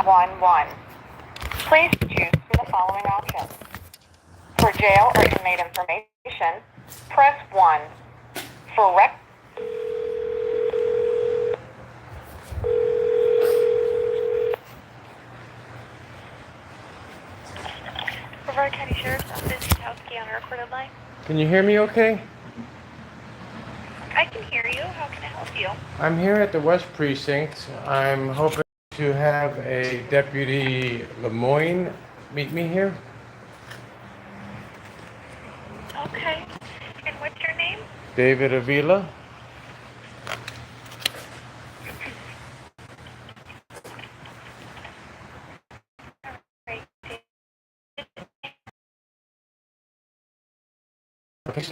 911. Please choose from the following options. For jail or inmate information, press 1. For rec... Brevard County Sheriff's Office, Kowski on a recorded line. Can you hear me okay? I can hear you. How can I help you? I'm here at the West Precinct. I'm hoping to have a Deputy Lemoyne meet me here. Okay. And what's your name? David Avila.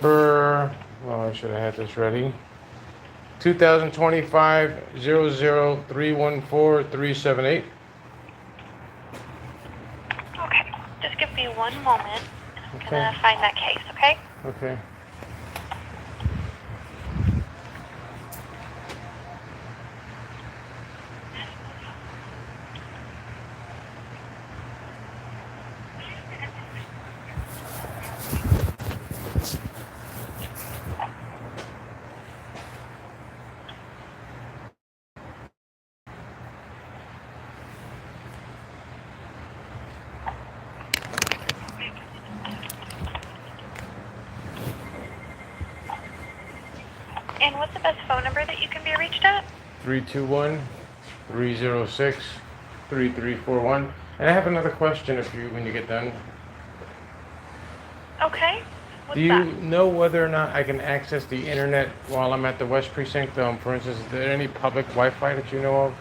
Well, I should have had this ready. 2025 00314 378. Okay. Just give me one moment. I'm Okay. gonna find that case, okay? Okay. And what's the best phone number that you can be reached at? 321-306-3341. And I have another question when you get done. Okay. What's Do you that? know whether or not I can access the internet while I'm at the West Precinct? For instance, is there any public Wi-Fi that you know of?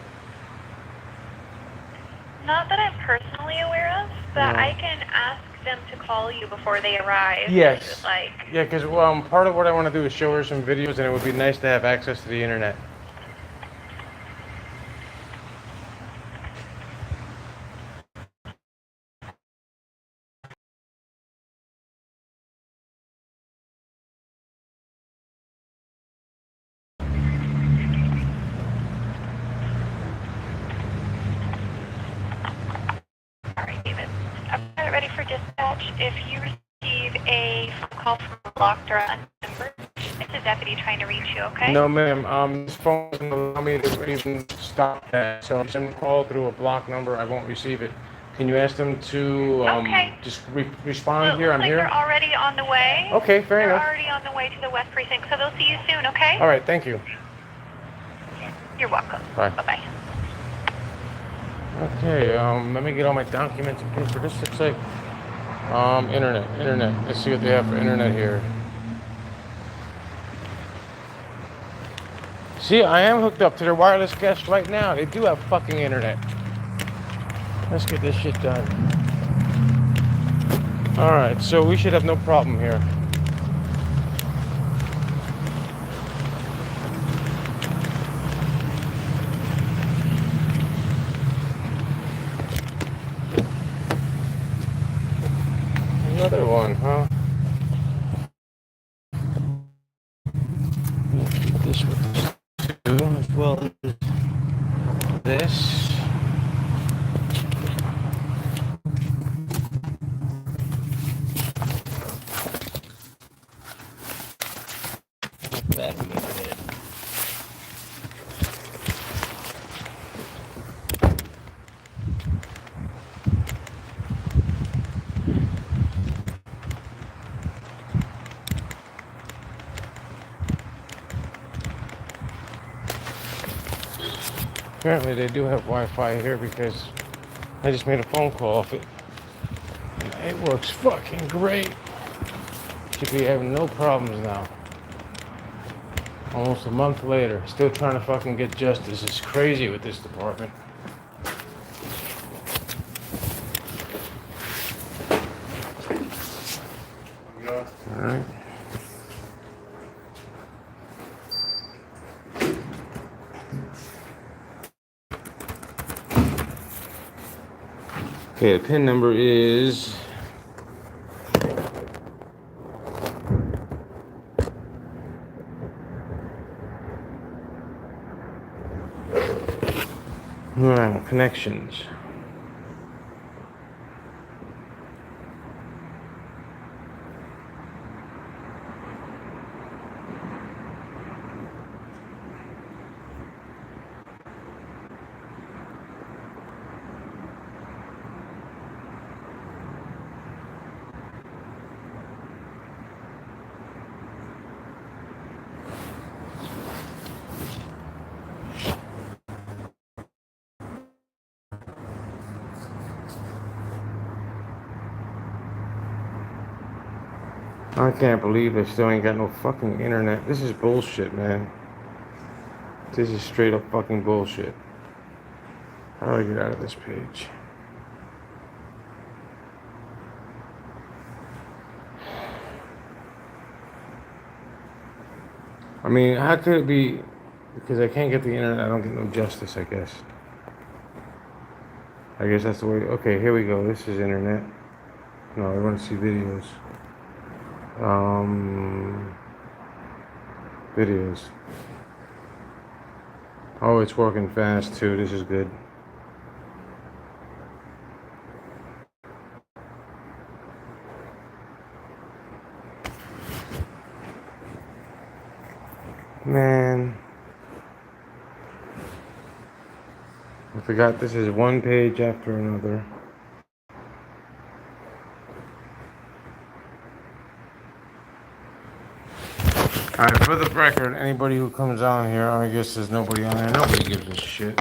Not that I'm personally aware of, but No. I can ask them to call you before they arrive. Yes. If you'd like. Yeah, because part of what I want to do is show her some videos, and it would be nice to have access to the internet. All right, David. I've got it ready for dispatch. If you receive a phone call from a blocked or unknown number, it's a deputy trying to reach you, okay? No, ma'am. This phone doesn't allow me to even stop that. So if someone call through a block number, I won't receive it. Can you ask them to Okay. just Well, respond it here? looks I'm like here. they're already on the way. Okay, fair They're enough. already on the way to the West Precinct, so they'll see you soon, okay? All right, thank you. You're welcome. Bye. Bye-bye. Okay, let me get all my documents and paper. This looks like internet. Let's see what they have for internet here. See, I am hooked up to their wireless guest right now. They do have fucking internet. Let's get this shit done. All right, so we should have no problem here. Another one, huh? Keep this with this too, as well as this. That we did. Apparently they do have Wi-Fi here because I just made a phone call off it. It works fucking great. Should be having no problems now. Almost a month later, still trying to fucking get justice. It's crazy with this department. Alright. Okay, the PIN number is connections. I can't believe I still ain't got no fucking internet. This is bullshit, man. This is straight up fucking bullshit. How do I get out of this page? I mean, how could it be? Because I can't get the internet, I don't get no justice, I guess. I guess that's the way. Okay, here we go. This is internet. No, I want to see videos. Videos. Oh, it's working fast too. This is good. Man, I forgot this is one page after another. Alright, for the record, anybody who comes on here, I guess there's nobody on there. Nobody gives a shit.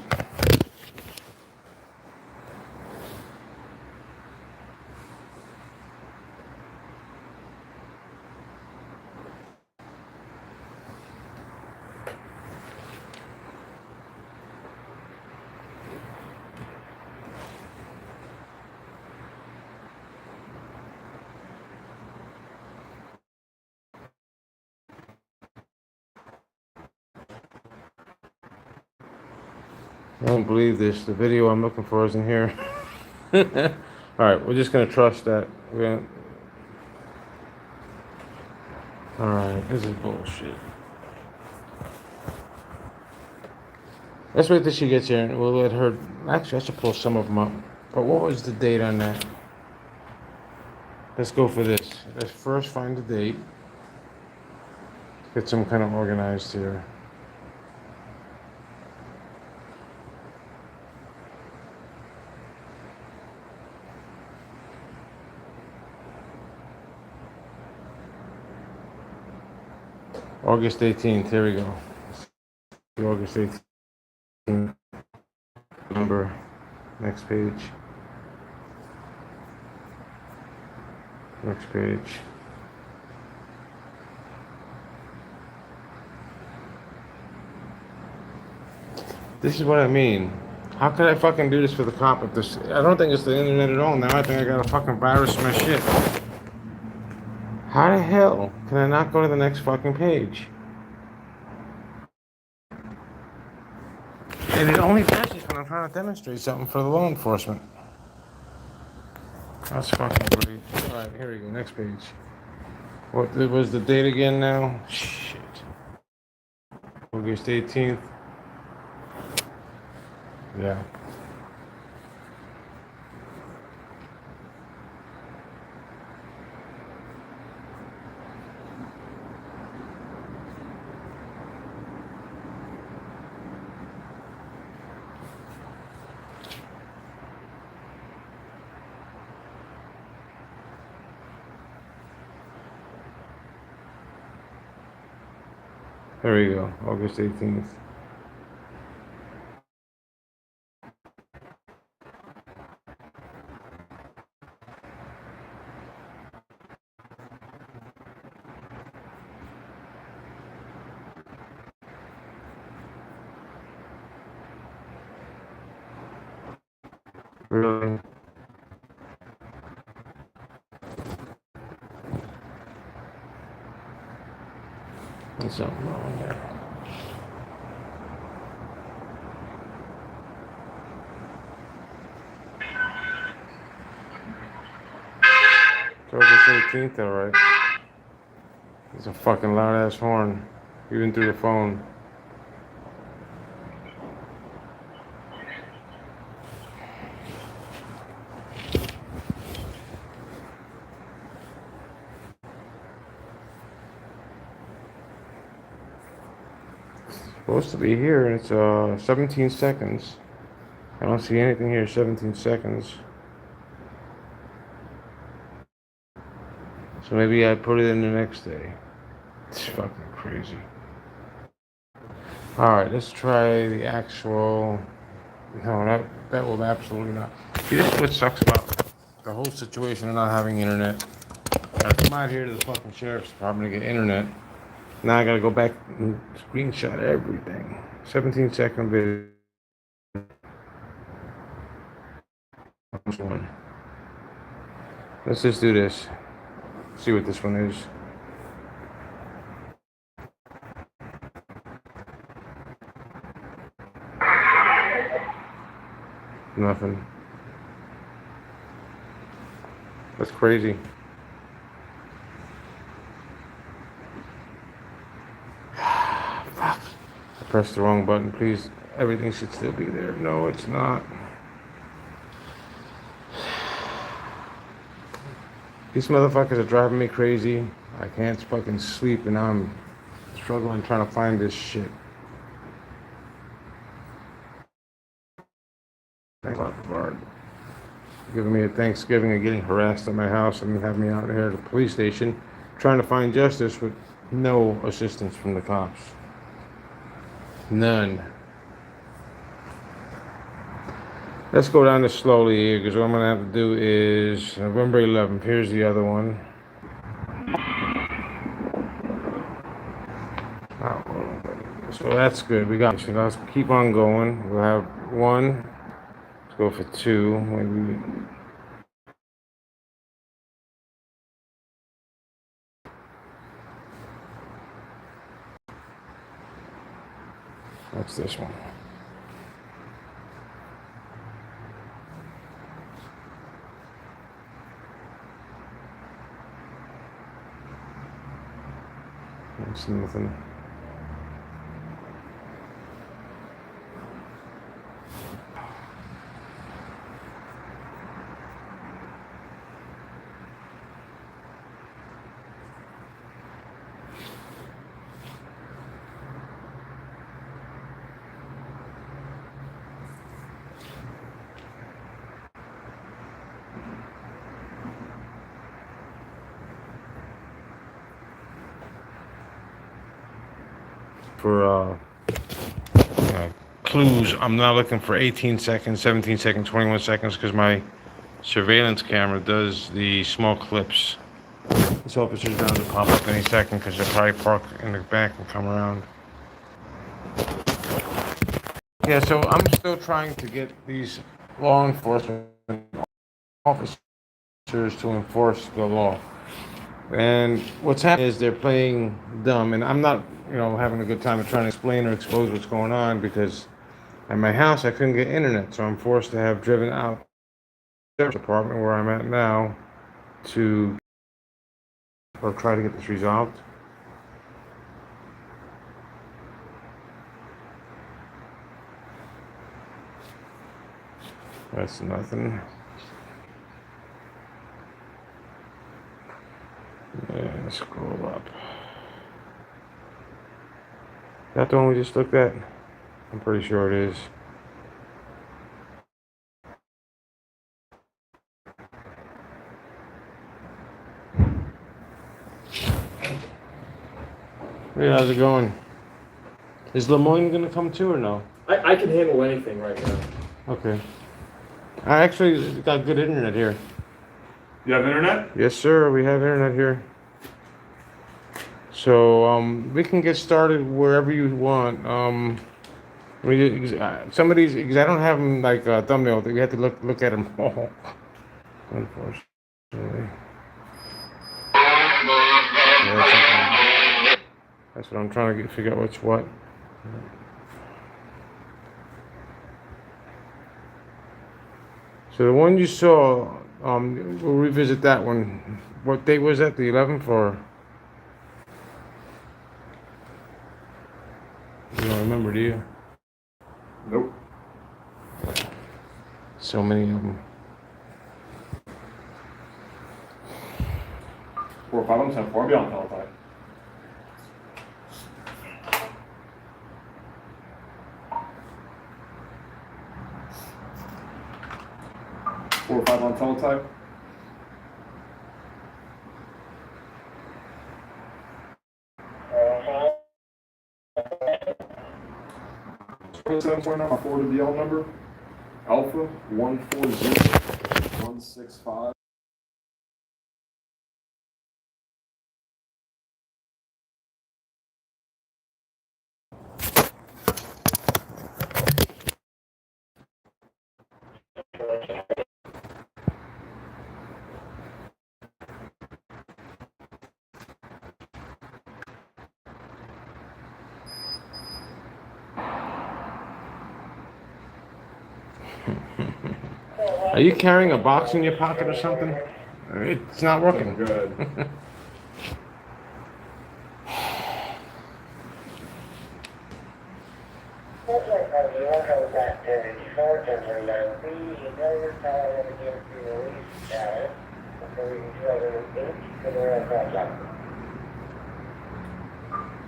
I don't believe this. The video I'm looking for isn't here. Alright, we're just gonna trust that. Alright, this is bullshit. Let's wait till she gets here and we'll let her. Actually, I should pull some of them up. But what was the date on that? Let's go for this. Let's first find the date. Get some kind of organized here. August 18th, here we go. August 18th. Number. Next page. Next page. This is what I mean. How could I fucking do this for the cop if this... I don't think it's the internet at all. Now I think I got a fucking virus in my shit. How the hell can I not go to the next fucking page? And it only passes when I'm trying to demonstrate something for the law enforcement. That's fucking great. Alright, here we go. Next page. What was the date again now? Shit. August 18th. Yeah. There we go, August 18th. Really? There's something wrong there. It's August 18th, alright. It's a fucking loud ass horn, even through the phone. Supposed to be here, and it's 17 seconds. I don't see anything here. 17 seconds. So maybe I put it in the next day. It's fucking crazy. Alright, let's try the actual... No, that will absolutely not. See, this is what sucks about the whole situation of not having internet. I come out here to the fucking sheriff's department to get internet. Now I gotta go back and screenshot everything. 17-second video. Let's just do this. See what this one is. Nothing. That's crazy. Fuck. I pressed the wrong button. Please, everything should still be there. No, it's not. These motherfuckers are driving me crazy. I can't fucking sleep and I'm struggling trying to find this shit. Thanks a lot, Brevard. Giving me a Thanksgiving and getting harassed at my house and having me out here at the police station trying to find justice with no assistance from the cops. None. Let's go down this slowly here because what I'm going to have to do is November 11th. Here's the other one. Oh, so that's good. We got. So let's keep on going. We'll have one. Let's go for two. Maybe. That's this one. That's nothing. For clues, I'm not looking for 18 seconds, 17 seconds, 21 seconds because my surveillance camera does the small clips. This officer's bound to pop up any second because they'll probably park in the back and come around. Yeah, so I'm still trying to get these law enforcement officers to enforce the law. And what's happening is they're playing dumb, and I'm not, having a good time of trying to explain or expose what's going on because at my house I couldn't get internet, so I'm forced to have driven out the department where I'm at now to or try to get this resolved. That's nothing. Yeah, scroll up. That the one we just looked at? I'm pretty sure it is. Hey, how's it going? Is Lemoyne gonna come too or no? I can handle anything right now. Okay. I actually got good internet here. You have internet? Yes, sir. We have internet here. So we can get started wherever you want. Some of these, because I don't have them like thumbnail. We have to look at them all. Unfortunately. Yeah, that's what I'm trying to figure out what's what. So the one you saw, we'll revisit that one. What date was that? The 11th or? You don't remember, do you? Nope. So many of them. 4 or 5 on 10 4 beyond teletype. 4 or 5 on teletype. I forwarded the L number. Alpha 140 165. Are you carrying a box in your pocket or something? It's not working. Good.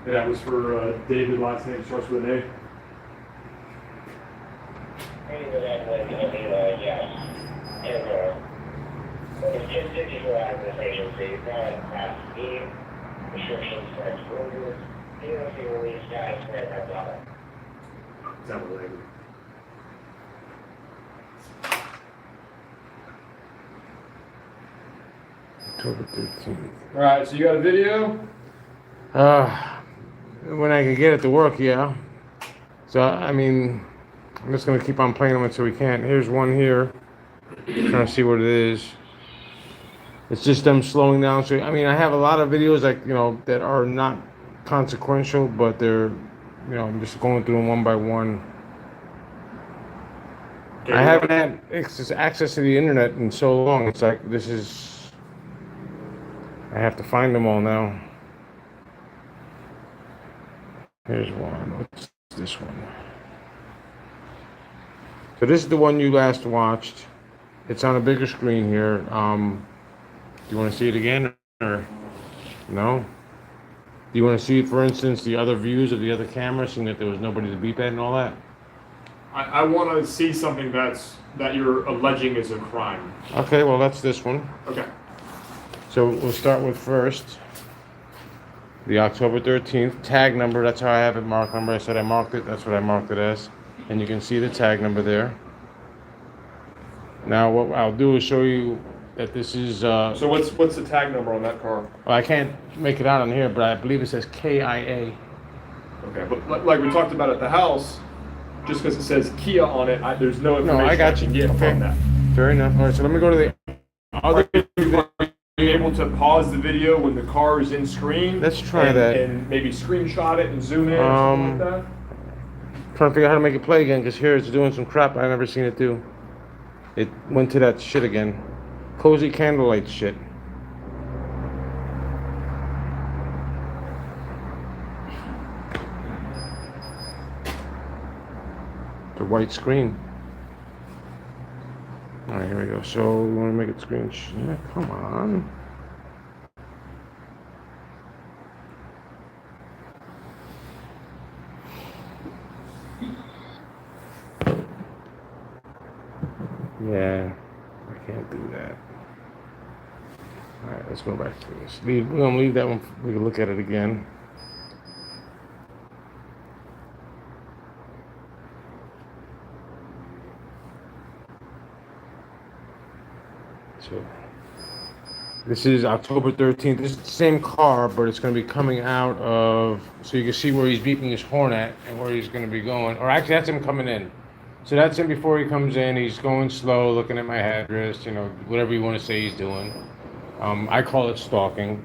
Yeah, it was for David, last name starts with an A. It's just 54 out of this agency, not Class E, restrictions for exposures, DOC release status for anti-product. Is that what label? October 13th. All right, so you got a video? When I can get it to work, yeah. So, I mean, I'm just gonna keep on playing them until we can't. Here's one here. Trying to see what it is. It's just them slowing down. So, I mean, I have a lot of videos that are not consequential, but they're, I'm just going through them one by one. I haven't had access to the internet in so long. It's like, I have to find them all now. Here's one. What's this one? So this is the one you last watched. It's on a bigger screen here. Do you want to see it again or no? Do you want to see, for instance, the other views of the other camera, seeing that there was nobody to beep at and all that? I want to see something that you're alleging is a crime. Okay, well, that's this one. Okay. So we'll start with first. The October 13th tag number, that's how I have it marked. Remember I said I marked it? That's what I marked it as. And you can see the tag number there. Now what I'll do is show you that this is... So what's the tag number on that car? Well, I can't make it out on here, but I believe it says KIA. Okay, but like we talked about at the house, just because it says Kia on it, there's no information No, I got you. can get Okay. from that. Fair enough. All right, so let me go to the other... Are you able to pause the video when the car is in screen? Let's try that. And maybe screenshot it and zoom in or something like that? Trying to figure out how to make it play again, because here it's doing some crap I've never seen it do. It went to that shit again. Cozy candlelight shit. The white screen. All right, here we go. So we want to make it screen. Yeah, come on. Yeah, I can't do that. All right, let's go back to this. We're gonna leave that one. We can look at it again. So this is October 13th. This is the same car, but it's going to be coming out of, so you can see where he's beeping his horn at and where he's going to be going. Or actually, that's him coming in. So that's him before he comes in. He's going slow, looking at my address, whatever you want to say he's doing. I call it stalking.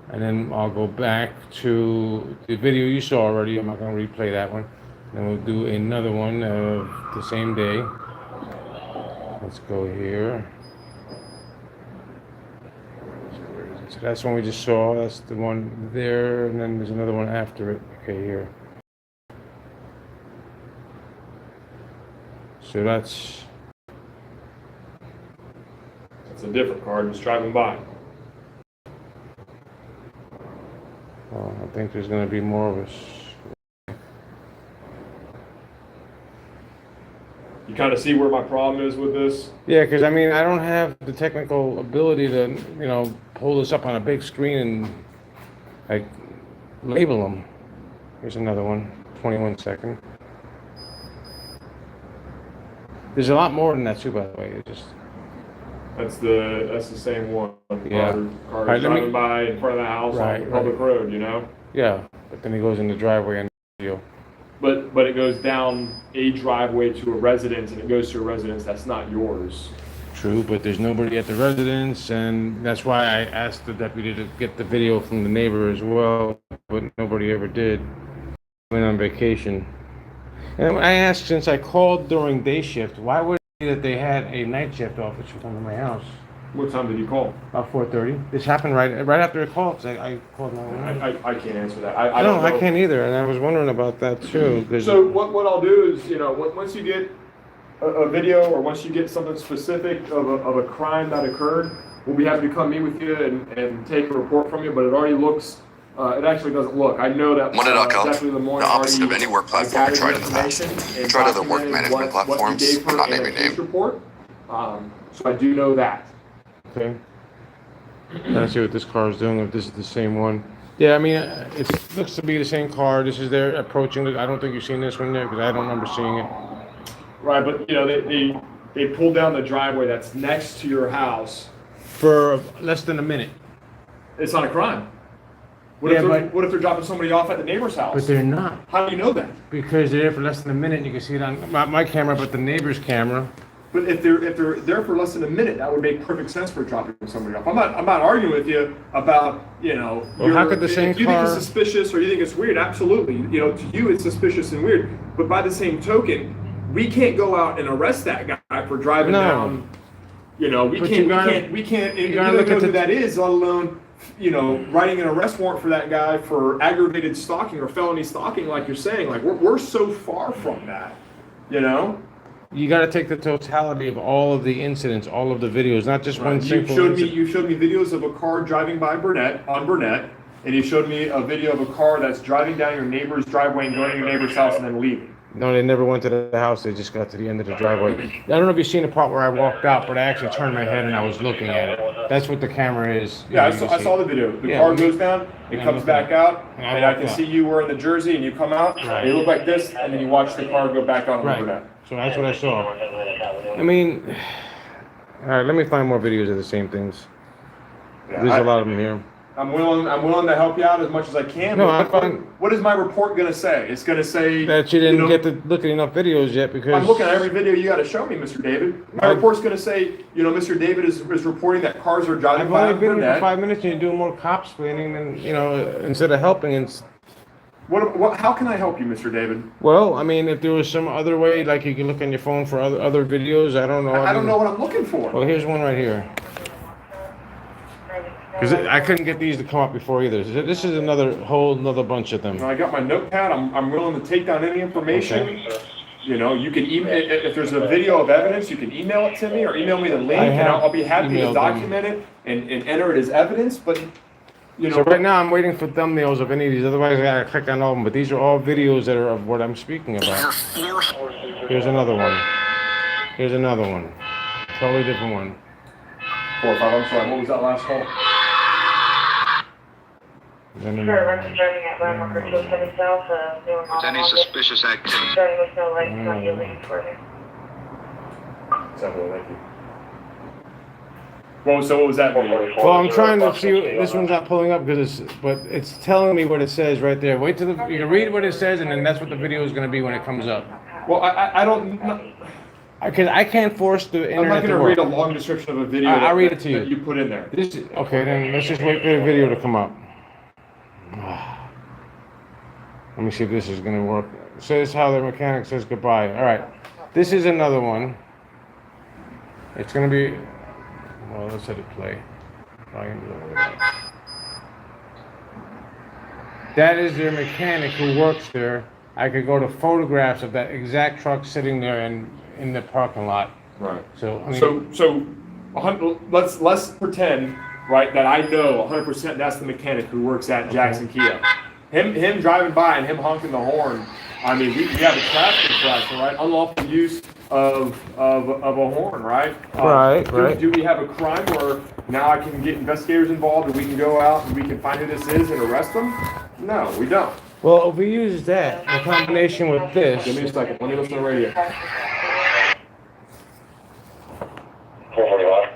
And then I'll go back to the video you saw already. I'm not going to replay that one. Then we'll do another one of the same day. Let's go here. So that's one we just saw. That's the one there, and then there's another one after it. Okay, here. So that's It's a different car just driving by. well, I think there's going to be more of us. You kind of see where my problem is with this? Yeah, because I mean, I don't have the technical ability to, pull this up on a big screen and like label them. Here's another one, 21 second. There's a lot more than that too, by the way. It just That's the same one. Yeah. Car All right, let me- driving by in front of the house Right, on the public road, yeah. But then he goes in the driveway and deal. But it goes down a driveway to a residence, and it goes to a residence that's not yours. True, but there's nobody at the residence, and that's why I asked the deputy to get the video from the neighbor as well, but nobody ever did. Went on vacation. And I asked, since I called during day shift, why would that they had a night shift officer come to my house What time did you call? about 4:30. This happened right after a call, 'cause I called 911. I can't answer that. I No, don't I know. can't either, and I was wondering about that too. 'Cause So what I'll do is, once you get a video or once you get something specific of a crime that occurred, we'll be happy to come meet with you and take a report from you, but it already looks, it actually doesn't look. I know that Monday.com, Deputy Lemoyne the opposite of already, any work platform gathered we tried in the past. information and We tried other work documented management what you platforms, gave but her not in a naming case name. report. So I do know that. Okay. Let's see what this car is doing, if this is the same one. Yeah, I mean, it looks to be the same car. This is their approaching. I don't think you've seen this one yet, because I don't remember seeing it. Right, but they pulled down the driveway that's next to your house. For less than a minute. It's not a crime. What, Yeah, what if they're dropping somebody off at the neighbor's house? But they're not. How do you know that? Because they're there for less than a minute, and you can see it on my camera, but the neighbor's camera. But if they're there for less than a minute, that would make perfect sense for dropping somebody off. I'm not arguing with you about how could the same if you think car- it's suspicious or you think it's weird. Absolutely, to you it's suspicious and weird. But by the same token, we can't go out and arrest that guy for driving No. down. We But can't. And you gotta don't look know at who the- that is, let alone writing an arrest warrant for that guy for aggravated stalking or felony stalking, like you're saying. Like we're so far from that, You got to take the totality of all of the incidents, all of the videos, not just one You simple showed me incident. videos of a car driving by Burnett, and you showed me a video of a car that's driving down your neighbor's driveway and going to your neighbor's house and then leaving. No, they never went to the house. They just got to the end of the driveway. I don't know if you've seen the part where I walked out, but I actually turned my head and I was looking at it. That's what the camera is. Yeah, You can I see. saw the video. The Yeah. car goes down, it Yeah, comes I back out, And I and I walked can out. see you wearing the jersey, and you come out, Right. and you look like this, and then you watch the car go back out on Right. Burnett. So that's what I saw. I mean, all right, let me find more videos of the same things. Yeah, There's a lot of them here. I'm willing to help you out as much as I can. No, but I'm fine. What is my report gonna say? It's gonna say That you didn't get to look at enough videos yet because... I'm looking at every video you got to show me, Mr. David. My report's going to say, Mr. David is reporting that cars are driving I've by only on been here for Burnett. 5 minutes and you're doing more cop splaining than, instead of helping. And How can I help you, Mr. David? well, I mean, if there was some other way, like you can look on your phone for other videos, I don't know. I don't know what I'm looking for. Well, here's one right here. Because I couldn't get these to come up before either. So this is another bunch of them. I got my notepad. I'm willing to take down any information. Okay. You can email if there's a video of evidence, you can email it to me or email me the link, and I'll be happy to emailed document it and enter it as evidence. But So right now I'm waiting for thumbnails of any of these. Otherwise I gotta click on all of them. But these are all videos that are of what I'm speaking about. Here's another one. Here's another one. Totally different one. 4 or 5. I'm sorry. What was that last call? Then Sure, another I'm driving at landmark or 207 South, doing With any suspicious activity. starting with no lights, not yielding for me. Definitely, thank you. Well, so what was that video? Well, I'm trying to see. This one's not pulling up but it's telling me what it says right there. Wait till you can read what it says, and then that's what the video is going to be when it comes up. Well, I don't. Because I can't force the I'm not internet to going to read work. a long description of a video I'll read it to you. that you put in there. Okay, then let's just wait for the video to come up. Let me see if this is going to work. It says how the mechanic says goodbye. All right, this is another one. It's going to be. Well, let's let it play. That is their mechanic who works there. I could go to photographs of that exact truck sitting there in the parking lot. Right. So I mean, So, let's pretend, right, that I know 100% that's the mechanic who works at Jackson Kia. Him driving by and him honking the horn. I mean, we have a traffic infraction, right? Unlawful use of a horn, right? Right. Do we have a crime where now I can get investigators involved and we can go out and we can find who this is and arrest them? No, we don't. well, if we use that in combination with this. Give me a second. Let me listen to the radio. 441.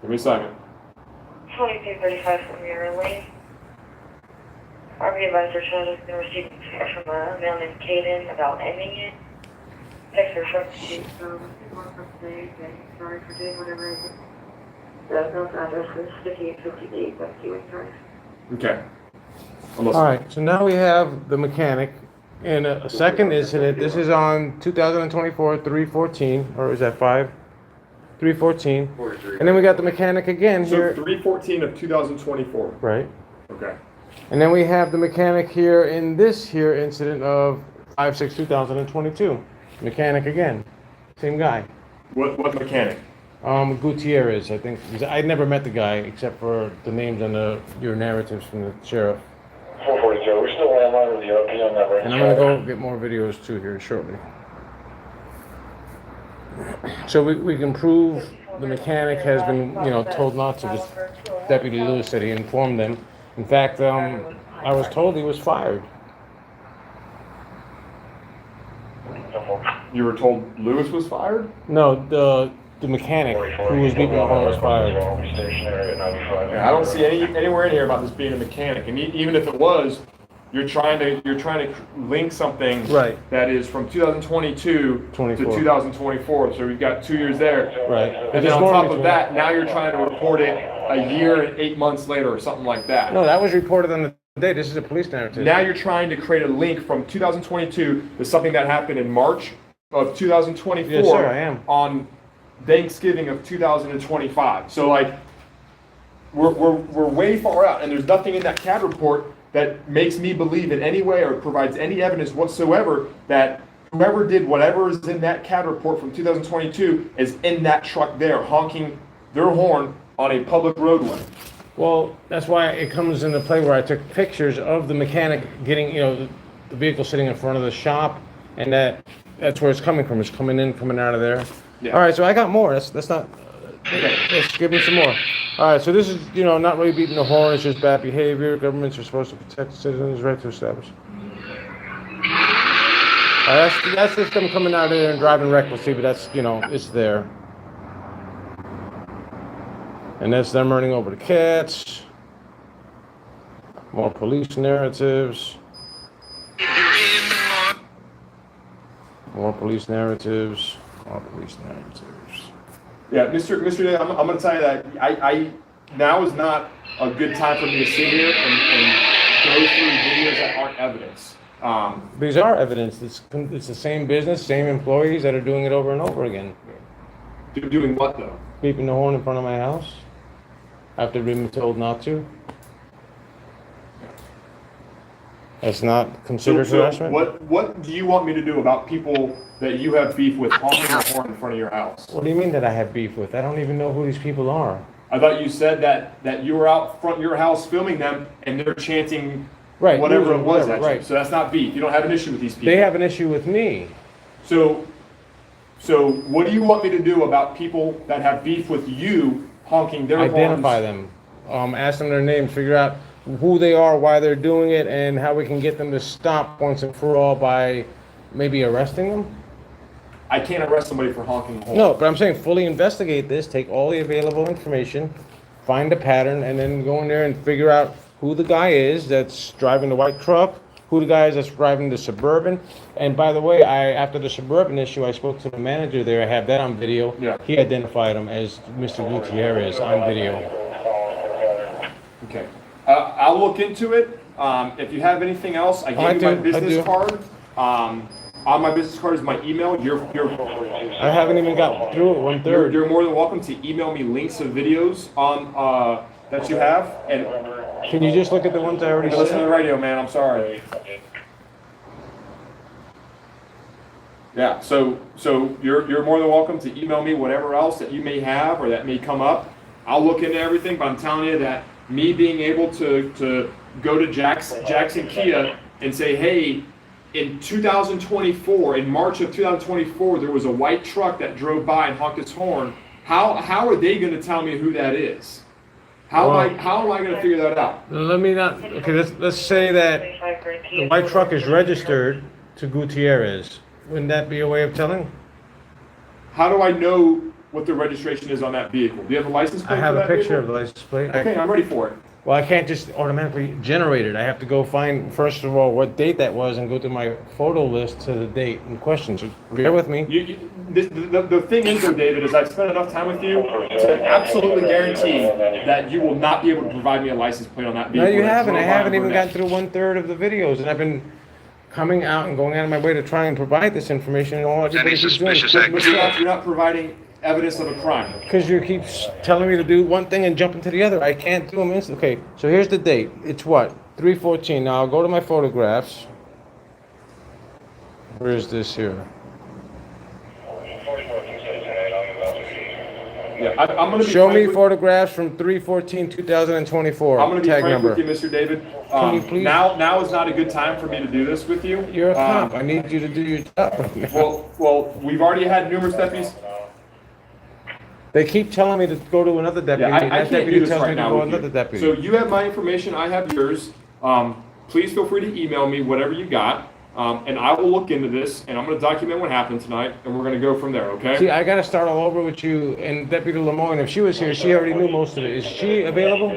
Give me a second. 2235 from Mirror Lane. RV advisor child has been receiving text from a male named Caden about ending it. Text refers to sorry for doing whatever it is. The bill's address is 5858 West Ewing Drive. Okay. I'm All listening. right, so now we have the mechanic And a second incident, this is on 2024, 314, or is that 5? 314. And then we got the mechanic again So here. 3/14 of 2024. Right. Okay. And then we have the mechanic here in this here incident of 5/6/2022. Mechanic again. Same guy. What mechanic? Gutierrez, I think. I never met the guy except for the names on your narratives from the sheriff. 442, we're still landline with the OP on that range. And I'm gonna go get more videos too here shortly. So we can prove the mechanic has been, told not to. This Deputy Lewis said he informed them. In fact, I was told he was fired. You were told Lewis was fired? No, the mechanic who was beating the horn was fired. Yeah, I don't see anywhere in here about this being a mechanic. And even if it was, you're trying to link something Right. that is from 2022 24. to 2024. So we've got 2 years there. Right. And then on top of that, now you're trying to report it a year and 8 months later or something like that. No, that was reported on the day. This is a police narrative. Now you're trying to create a link from 2022 to something that happened in March of 2024 Yes, sir, I am. on Thanksgiving of 2025. So like we're way far out, and there's nothing in that CAD report that makes me believe in any way or provides any evidence whatsoever that whoever did whatever is in that CAD report from 2022 is in that truck there honking their horn on a public roadway. Well, that's why it comes into play where I took pictures of the mechanic getting, the vehicle sitting in front of the shop, and that's where it's coming from. It's coming out of there. Yeah. All right, so I got more. That's not. Let's give me some more. All right, so this is, not really beating the horn. It's just bad behavior. Governments are supposed to protect citizens' right to establish. All right, that's just them coming out of there and driving recklessly, but that's, it's there. And that's them running over the cats. More police narratives. More police narratives. More police narratives. Yeah, Mr. Day, I'm going to tell you that I now is not a good time for me to sit here and go through videos that aren't evidence. These are evidence. It's the same business, same employees that are doing it over and over again. Doing what though? Beeping the horn in front of my house after being told not to. That's not considered harassment? What do you want me to do about people that you have beef with honking the horn in front of your house? What do you mean that I have beef with? I don't even know who these people are. I thought you said that you were out front of your house filming them and they're chanting Right, whatever it was at right. you. So that's not beef. You don't have an issue with these people. They have an issue with me. So what do you want me to do about people that have beef with you honking their horns? Identify them. Ask them their names. Figure out who they are, why they're doing it, and how we can get them to stop once and for all by maybe arresting them. I can't arrest somebody for honking the horn. No, but I'm saying fully investigate this, take all the available information, find a pattern, and then go in there and figure out who the guy is that's driving the white truck, who the guy is that's driving the Suburban. And by the way, after the Suburban issue, I spoke to the manager there. I have that on video. Yeah. He identified him as Mr. Gutierrez on video. Okay. I'll look into it. If you have anything else, I gave you my business card. On my business card is my email. I haven't even got through it, 1/3. You're more than welcome to email me links of videos on that you have. And Can you just look at the ones I already listen to the said? radio, man. I'm sorry. Yeah. So you're more than welcome to email me whatever else that you may have or that may come up. I'll look into everything, but I'm telling you that me being able to go to Jackson Kia and say, hey, in 2024, in March of 2024, there was a white truck that drove by and honked its horn. How are they going to tell me who that is? How am I going to figure that out? Let me not. Okay, let's say that the white truck is registered to Gutierrez. Wouldn't that be a way of telling? How do I know what the registration is on that vehicle? Do you have a license plate? I have for a that picture vehicle? of the license plate. Okay, I'm ready for it. Well, I can't just automatically generate it. I have to go find, first of all, what date that was and go to my photo list to the date in question. So bear with me. The thing is, though, David, is I've spent enough time with you to absolutely guarantee that you will not be able to provide me a license plate on that vehicle. No, you that haven't. I drove by haven't and even burned gotten through 1/3 of the videos, and I've been coming out and going out of my way to try and provide this information, and all everybody keeps doing is Mr. F, you're not providing evidence of a crime. because you keep telling me to do one thing and jumping to the other. I can't do them instantly. Okay, so here's the date. It's what? 3/14. Now I'll go to my photographs. Where is this here? Yeah, I'm going to be Show frank me with- photographs from 3/14/2024. I'm going to be Tag frank number. with you, Mr. David. Can you please- Now is not a good time for me to do this with you. You're a cop. I need you to do your job. Well, we've already had numerous deputies. They keep telling me to go to another deputy. Yeah, I That can't deputy do this tells me right to now go with to another you. deputy. So you have my information, I have yours. Please feel free to email me whatever you got, and I will look into this, and I'm going to document what happened tonight, and we're going to go from there, okay? See, I gotta start all over with you and Deputy Lemoyne. If she was here, she already knew most of it. Is she available?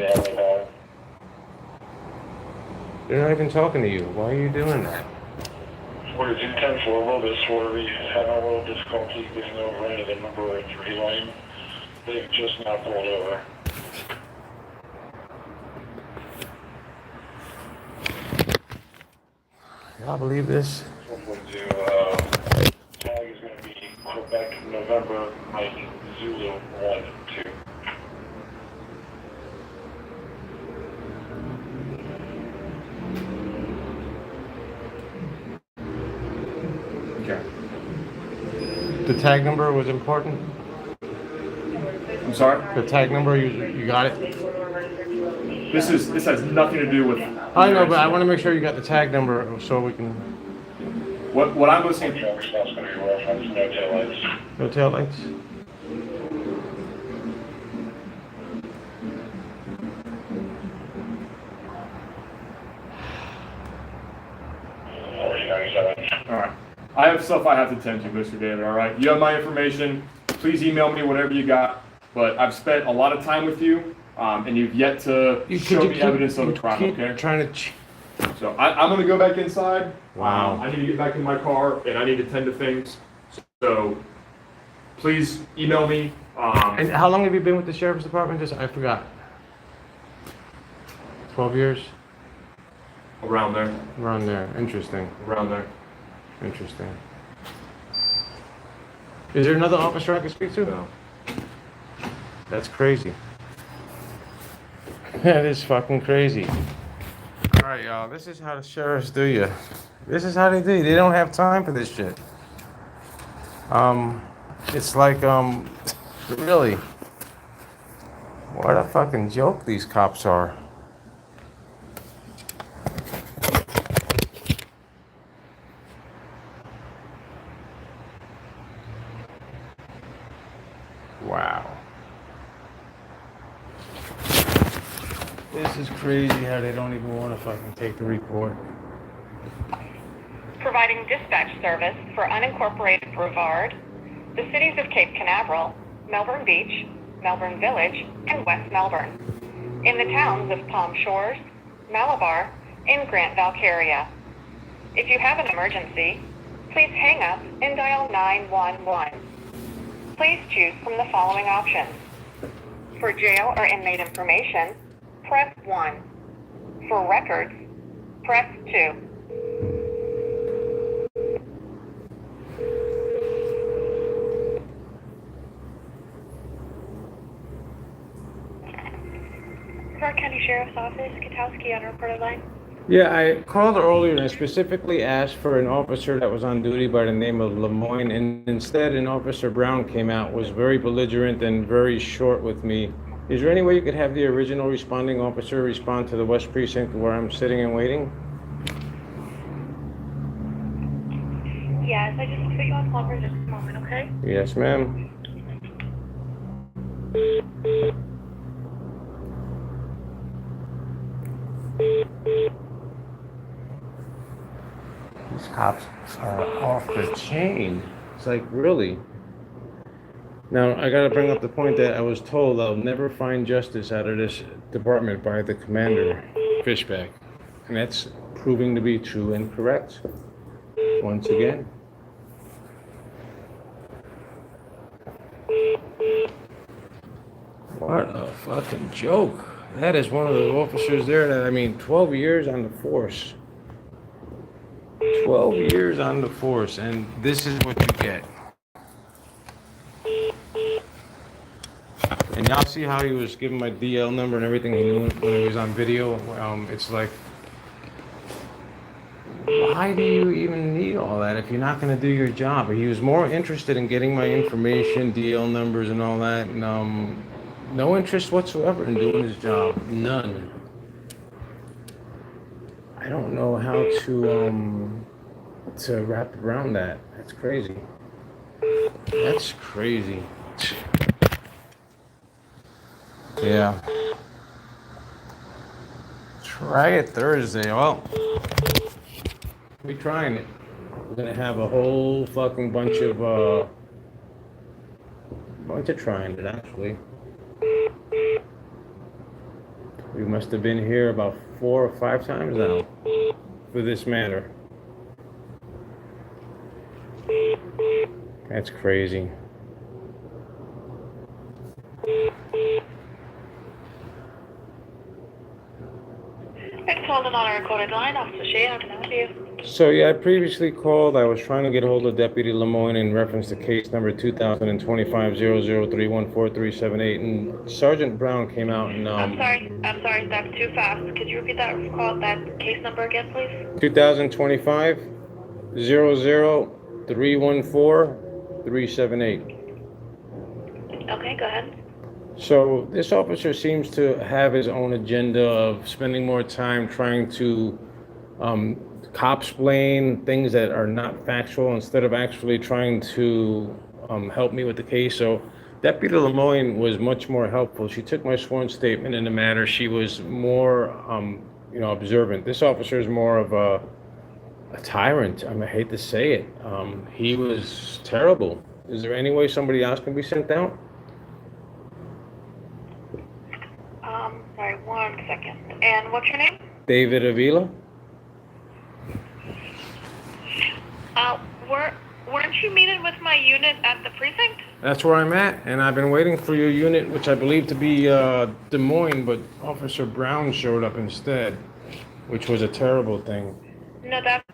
They're not even talking to you. Why are you doing that? We're 210 for a little bit slower. We had a little difficulty getting over into the number 3 lane. They've just now pulled over. Y'all believe this? Tag is going to be Quebec, November, Mike, Zulu, 1, 2. Okay. The tag number was important? I'm sorry? The tag number, you got it? This has nothing to do with... I know, but I wanna make sure you got the tag number so we can... What I'm listening to... Traffic stop's going to be referenced, no taillights. No taillights? All right. I have stuff I have to tend to, Mr. David, all right? You have my information. Please email me whatever you got. But I've spent a lot of time with you, and you've yet to show me evidence of a crime, okay? Trying to... So I'm going to go back inside. Wow. I need to get back in my car, and I need to tend to things. So please email me. And how long have you been with the sheriff's department? I forgot. 12 years? Around there. Around there. Interesting. Around there. Interesting. Is there another officer I can speak to? No. That's crazy. That is fucking crazy. Alright, y'all. This is how the sheriffs do you. This is how they do you. They don't have time for this shit. It's like, really. What a fucking joke these cops are. Wow. This is crazy how they don't even want to fucking take the report. Providing dispatch service for unincorporated Brevard, the cities of Cape Canaveral, Melbourne Beach, Melbourne Village, and West Melbourne. In the towns of Palm Shores, Malabar, and Grant Valkyria. If you have an emergency, please hang up and dial 911. Please choose from the following options. For jail or inmate information, press 1. For records, press 2. Brevard County Sheriff's Office, Katowski on a recorded line. Yeah, I called earlier and I specifically asked for an officer that was on duty by the name of Lemoyne, and instead an Officer Brown came out, was very belligerent and very short with me. Is there any way you could have the original responding officer respond to the West Precinct where I'm sitting and waiting? Yes, I just put you on hold for just a moment, okay? Yes, ma'am. These cops are off the chain. It's like, really? Now, I gotta bring up the point that I was told I'll never find justice out of this department by the commander, Fishback. And that's proving to be true and correct. Once again. What a fucking joke. That is one of the officers there that, 12 years on the force. 12 years on the force, and this is what you get. And y'all see how he was giving my DL number and everything he knew when he was on video? It's like, why do you even need all that if you're not going to do your job? He was more interested in getting my information, DL numbers, and all that, and no interest whatsoever in doing his job. None. I don't know how to wrap around that. That's crazy. That's crazy. Yeah. Try it Thursday. Well, we're trying it. We're gonna have a whole fucking bunch of trying it actually. We must have been here about 4 or 5 times now for this matter. That's crazy. Thanks for holding on a recorded line. Officer Shea, how can I help you? So yeah, I previously called. I was trying to get a hold of Deputy Lemoyne in reference to case number 2025-00314378, and Sergeant Brown came out and I'm sorry, that's too fast. Could you repeat that case number again, please? 2025-00314378. Okay, go ahead. So this officer seems to have his own agenda of spending more time trying to cop-splain things that are not factual instead of actually trying to help me with the case. So Deputy Lemoyne was much more helpful. She took my sworn statement in the matter. She was more, observant. This officer is more of a tyrant. I hate to say it. He was terrible. Is there any way somebody else can be sent out? Sorry, 1 second. And what's your name? David Avila? Weren't you meeting with my unit at the precinct? That's where I'm at, and I've been waiting for your unit, which I believe to be Des Moines, but Officer Brown showed up instead, which was a terrible thing. No, that's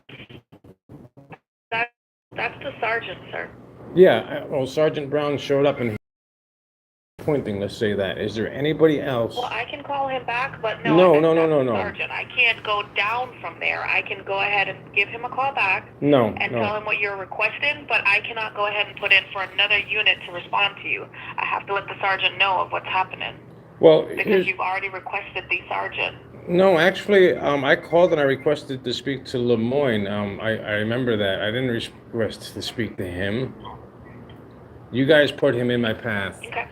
the sergeant, sir. Yeah, well, Sergeant Brown showed up and he was pointing, let's say that. Is there anybody else? Well, I can call him back, but no. No. Sergeant, I can't go down from there. I can go ahead and give him a call back. No. Tell him what you're requesting, but I cannot go ahead and put in for another unit to respond to you. I have to let the sergeant know of what's happening. Well, because you've already requested the sergeant. No, actually, I called and I requested to speak to Lemoyne. I remember that. I didn't request to speak to him. You guys put him in my path. Okay.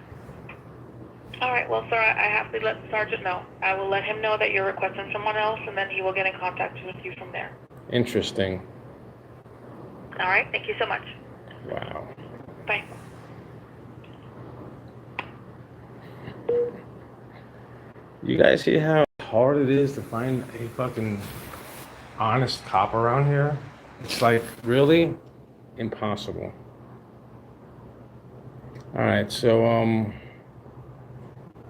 All right, well, sir, I have to let the sergeant know. I will let him know that you're requesting someone else, and then he will get in contact with you from there. Interesting. All right, thank you so much. Wow. Bye. You guys see how hard it is to find a fucking honest cop around here? It's like, really? Impossible. All right, so,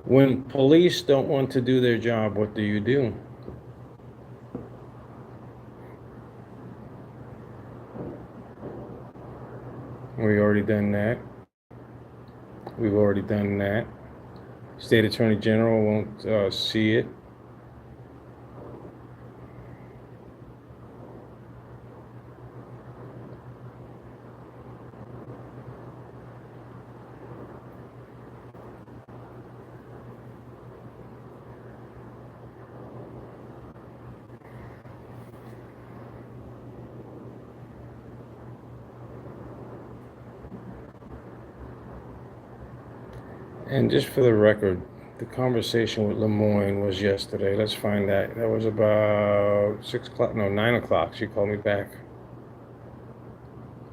when police don't want to do their job, what do you do? We already done that. We've already done that. State Attorney General won't see it. And just for the record, the conversation with Lemoyne was yesterday. Let's find that. That was about 9 o'clock. She called me back.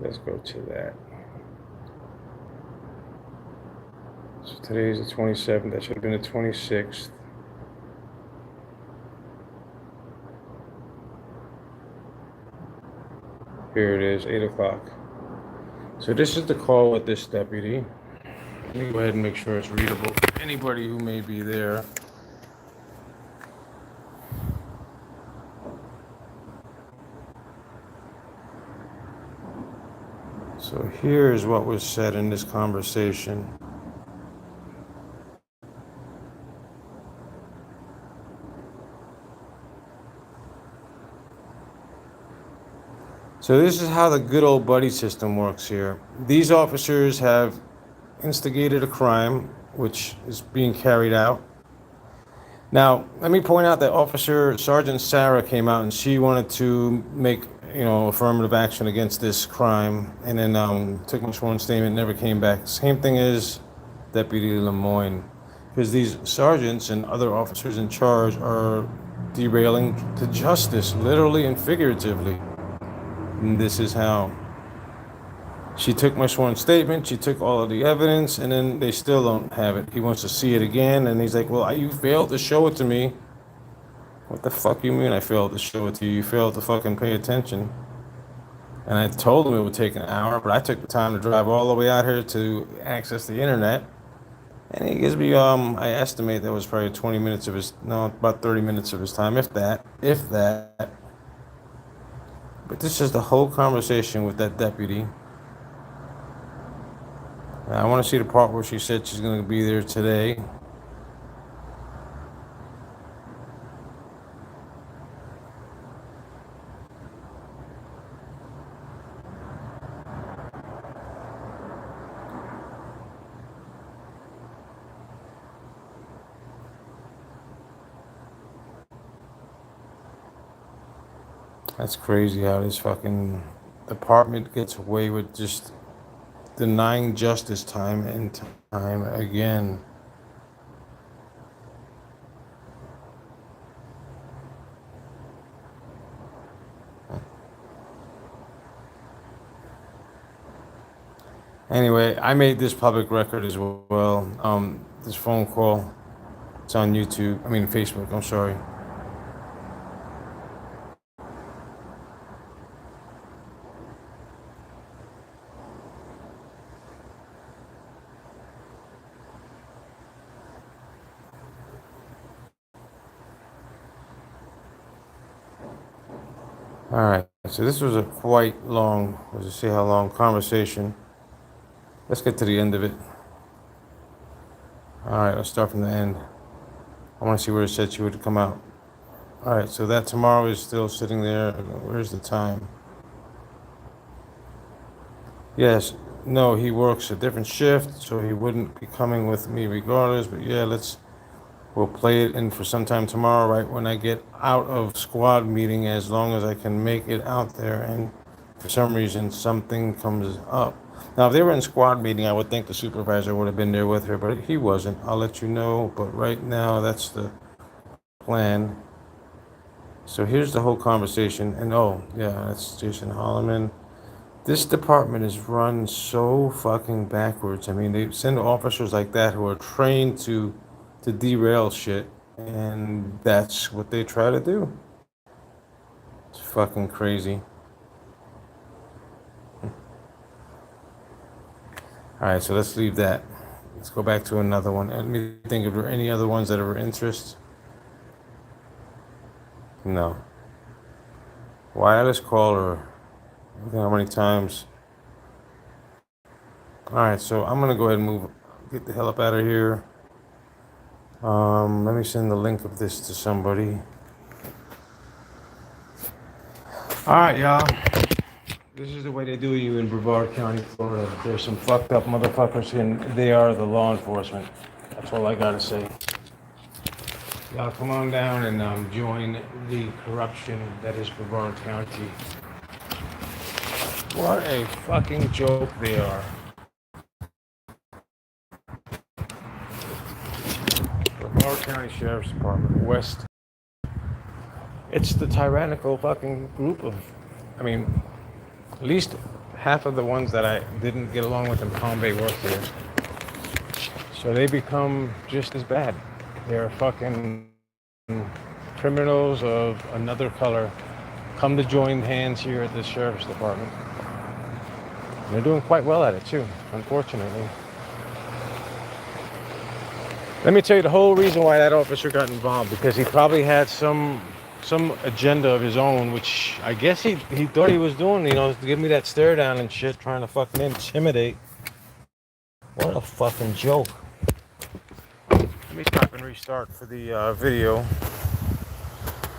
Let's go to that. So today's the 27th. That should have been the 26th. Here it is, 8 o'clock. So this is the call with this deputy. Let me go ahead and make sure it's readable for anybody who may be there. So here's what was said in this conversation. So this is how the good old buddy system works here. These officers have instigated a crime, which is being carried out. Now, let me point out that Officer Sergeant Sarah came out and she wanted to make, affirmative action against this crime, and then took my sworn statement, never came back. Same thing as Deputy Lemoyne, because these sergeants and other officers in charge are derailing to justice, literally and figuratively. And this is how. She took my sworn statement, she took all of the evidence, and then they still don't have it. He wants to see it again, and he's like, well, you failed to show it to me. What the fuck you mean I failed to show it to you? You failed to fucking pay attention. And I told him it would take an hour, but I took the time to drive all the way out here to access the internet. And he gives me, I estimate that was probably about 30 minutes of his time, if that. But this is the whole conversation with that deputy. I want to see the part where she said she's going to be there today. That's crazy how this fucking department gets away with just denying justice time and time again. Anyway, I made this public record as well. This phone call, it's on Facebook, I'm sorry. All right, so this was a quite long, let's see how long, conversation. Let's get to the end of it. All right, let's start from the end. I want to see where it said she would come out. All right, so that tomorrow is still sitting there. Where's the time? Yes, no, he works a different shift, so he wouldn't be coming with me regardless. But yeah, we'll play it in for sometime tomorrow, right when I get out of squad meeting, as long as I can make it out there. And for some reason, something comes up. Now, if they were in squad meeting, I would think the supervisor would have been there with her, but he wasn't. I'll let you know. But right now, that's the plan. So here's the whole conversation. And that's Jason Holloman. This department is run so fucking backwards. I mean, they send officers like that who are trained to derail shit, and that's what they try to do. It's fucking crazy. Alright, so let's leave that. Let's go back to another one. Let me think if there are any other ones that are of interest. No. Wireless caller. Look at how many times. Alright, so I'm gonna go ahead and get the hell up out of here. Let me send the link of this to somebody. Alright, y'all. This is the way they do you in Brevard County, Florida. There's some fucked up motherfuckers, and they are the law enforcement. That's all I gotta say. Y'all come on down and join the corruption that is Brevard County. What a fucking joke they are. Brevard County Sheriff's Department, West. It's the tyrannical fucking group of, at least half of the ones that I didn't get along with in Palm Bay work here. So they become just as bad. They're fucking criminals of another color come to join hands here at the Sheriff's Department. And they're doing quite well at it too, unfortunately. Let me tell you the whole reason why that officer got involved, because he probably had some some agenda of his own, which I guess he thought he was doing, you know, to give me that stare down and shit, trying to fucking intimidate. What a fucking joke. Let me stop and restart for the video.